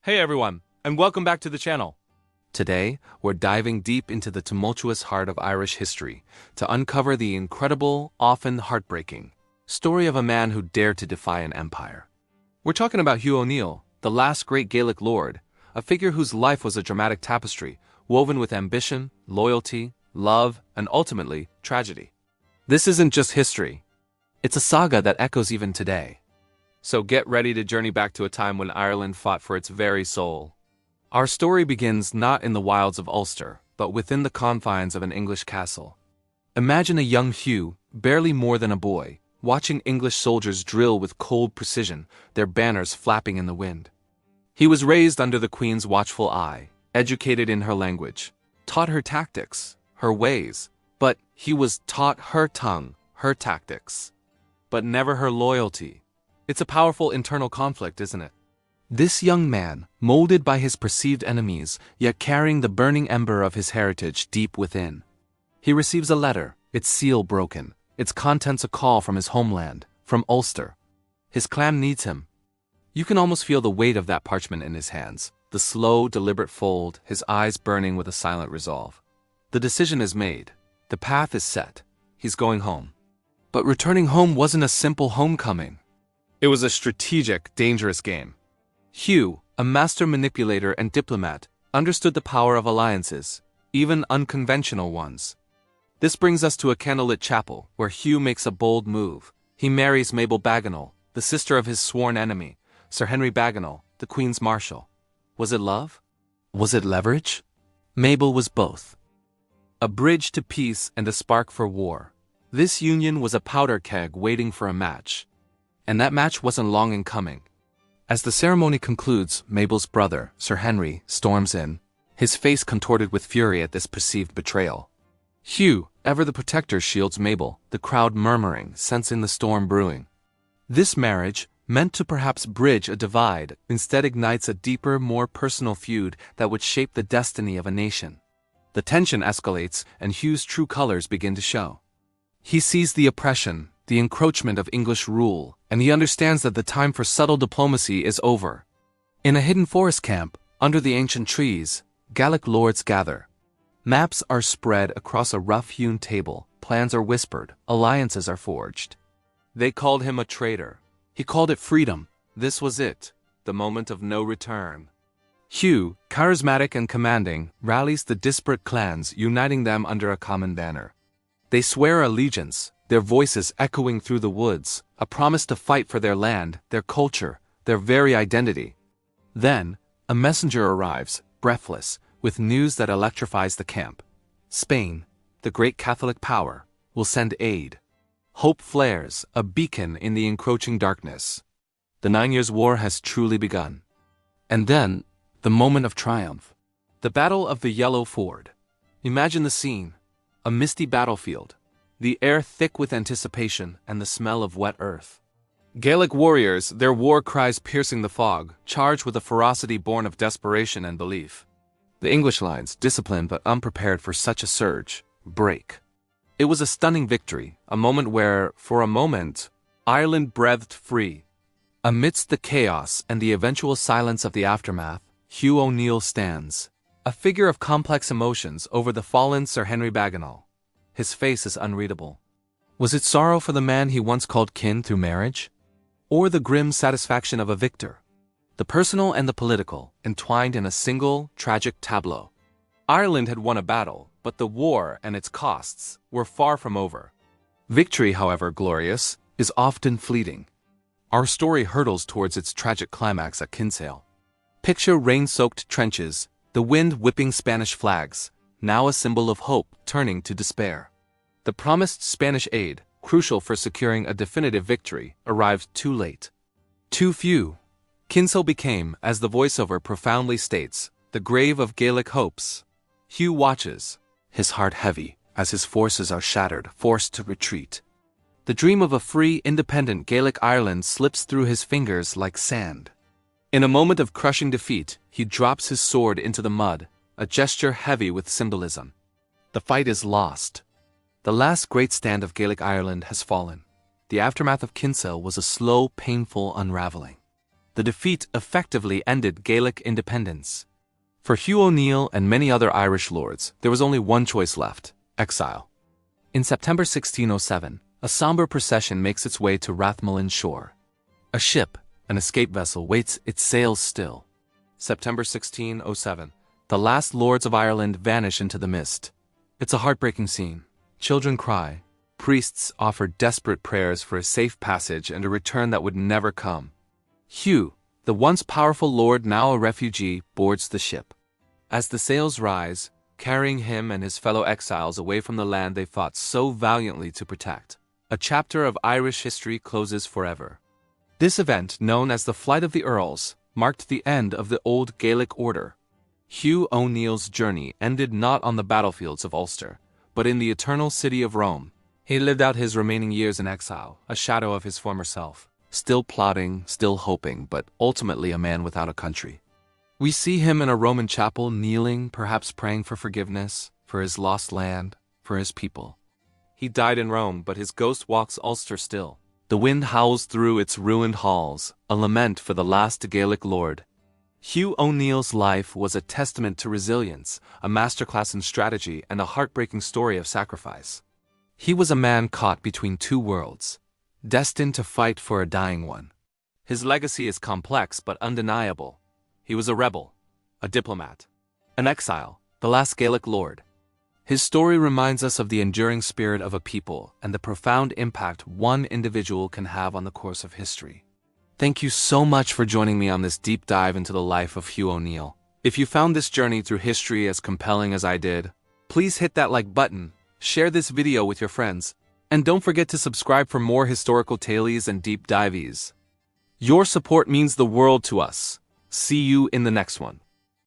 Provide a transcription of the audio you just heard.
Hey everyone, and welcome back to the channel. Today, we're diving deep into the tumultuous heart of Irish history to uncover the incredible, often heartbreaking, story of a man who dared to defy an empire. We're talking about Hugh O'Neill, the last great Gaelic lord, a figure whose life was a dramatic tapestry, woven with ambition, loyalty, love, and ultimately, tragedy. This isn't just history. It's a saga that echoes even today. So get ready to journey back to a time when Ireland fought for its very soul. Our story begins not in the wilds of Ulster, but within the confines of an English castle. Imagine a young Hugh, barely more than a boy, watching English soldiers drill with cold precision, their banners flapping in the wind. He was raised under the Queen's watchful eye, educated in her language, taught her tactics, her ways, but he was taught her tongue, her tactics, but never her loyalty. It's a powerful internal conflict, isn't it? This young man, molded by his perceived enemies, yet carrying the burning ember of his heritage deep within. He receives a letter, its seal broken, its contents a call from his homeland, from Ulster. His clan needs him. You can almost feel the weight of that parchment in his hands, the slow, deliberate fold, his eyes burning with a silent resolve. The decision is made. The path is set. He's going home. But returning home wasn't a simple homecoming. It was a strategic, dangerous game. Hugh, a master manipulator and diplomat, understood the power of alliances, even unconventional ones. This brings us to a candlelit chapel, where Hugh makes a bold move. He marries Mabel Bagenal, the sister of his sworn enemy, Sir Henry Bagenal, the Queen's Marshal. Was it love? Was it leverage? Mabel was both. A bridge to peace and a spark for war. This union was a powder keg waiting for a match. And that match wasn't long in coming. As the ceremony concludes, Mabel's brother, Sir Henry, storms in, his face contorted with fury at this perceived betrayal. Hugh, ever the protector, shields Mabel, the crowd murmuring, sensing the storm brewing. This marriage, meant to perhaps bridge a divide, instead ignites a deeper, more personal feud that would shape the destiny of a nation. The tension escalates, and Hugh's true colors begin to show. He sees the oppression, the encroachment of English rule, and he understands that the time for subtle diplomacy is over. In a hidden forest camp, under the ancient trees, Gaelic lords gather. Maps are spread across a rough-hewn table, plans are whispered, alliances are forged. They called him a traitor. He called it freedom. This was it, the moment of no return. Hugh, charismatic and commanding, rallies the disparate clans, uniting them under a common banner. They swear allegiance, their voices echoing through the woods, a promise to fight for their land, their culture, their very identity. Then, a messenger arrives, breathless, with news that electrifies the camp. Spain, the great Catholic power, will send aid. Hope flares, a beacon in the encroaching darkness. The 9 Years' War has truly begun. And then, the moment of triumph. The Battle of the Yellow Ford. Imagine the scene. A misty battlefield. The air thick with anticipation and the smell of wet earth. Gaelic warriors, their war cries piercing the fog, charged with a ferocity born of desperation and belief. The English lines, disciplined but unprepared for such a surge, break. It was a stunning victory, a moment where, for a moment, Ireland breathed free. Amidst the chaos and the eventual silence of the aftermath, Hugh O'Neill stands, a figure of complex emotions over the fallen Sir Henry Bagenal. His face is unreadable. Was it sorrow for the man he once called kin through marriage? Or the grim satisfaction of a victor? The personal and the political, entwined in a single, tragic tableau. Ireland had won a battle, but the war and its costs were far from over. Victory, however glorious, is often fleeting. Our story hurtles towards its tragic climax at Kinsale. Picture rain-soaked trenches, the wind whipping Spanish flags, now a symbol of hope turning to despair. The promised Spanish aid, crucial for securing a definitive victory, arrived too late. Too few. Kinsale became, as the voiceover profoundly states, the grave of Gaelic hopes. Hugh watches, his heart heavy, as his forces are shattered, forced to retreat. The dream of a free, independent Gaelic Ireland slips through his fingers like sand. In a moment of crushing defeat, he drops his sword into the mud, a gesture heavy with symbolism. The fight is lost. The last great stand of Gaelic Ireland has fallen. The aftermath of Kinsale was a slow, painful unraveling. The defeat effectively ended Gaelic independence. For Hugh O'Neill and many other Irish lords, there was only one choice left: exile. In September 1607, a somber procession makes its way to Rathmullan shore. A ship, an escape vessel, waits its sails still. September 1607, the last lords of Ireland vanish into the mist. It's a heartbreaking scene. Children cry. Priests offer desperate prayers for a safe passage and a return that would never come. Hugh, the once powerful lord now a refugee, boards the ship. As the sails rise, carrying him and his fellow exiles away from the land they fought so valiantly to protect, a chapter of Irish history closes forever. This event, known as the Flight of the Earls, marked the end of the old Gaelic order. Hugh O'Neill's journey ended not on the battlefields of Ulster, but in the eternal city of Rome. He lived out his remaining years in exile, a shadow of his former self, still plotting, still hoping, but ultimately a man without a country. We see him in a Roman chapel, kneeling, perhaps praying for forgiveness, for his lost land, for his people. He died in Rome, but his ghost walks Ulster still. The wind howls through its ruined halls, a lament for the last Gaelic lord. Hugh O'Neill's life was a testament to resilience, a masterclass in strategy, and a heartbreaking story of sacrifice. He was a man caught between two worlds, destined to fight for a dying one. His legacy is complex but undeniable. He was a rebel, a diplomat, an exile, the last Gaelic lord. His story reminds us of the enduring spirit of a people and the profound impact one individual can have on the course of history. Thank you so much for joining me on this deep dive into the life of Hugh O'Neill. If you found this journey through history as compelling as I did, please hit that like button, share this video with your friends, and don't forget to subscribe for more historical tales and deep dives. Your support means the world to us. See you in the next one.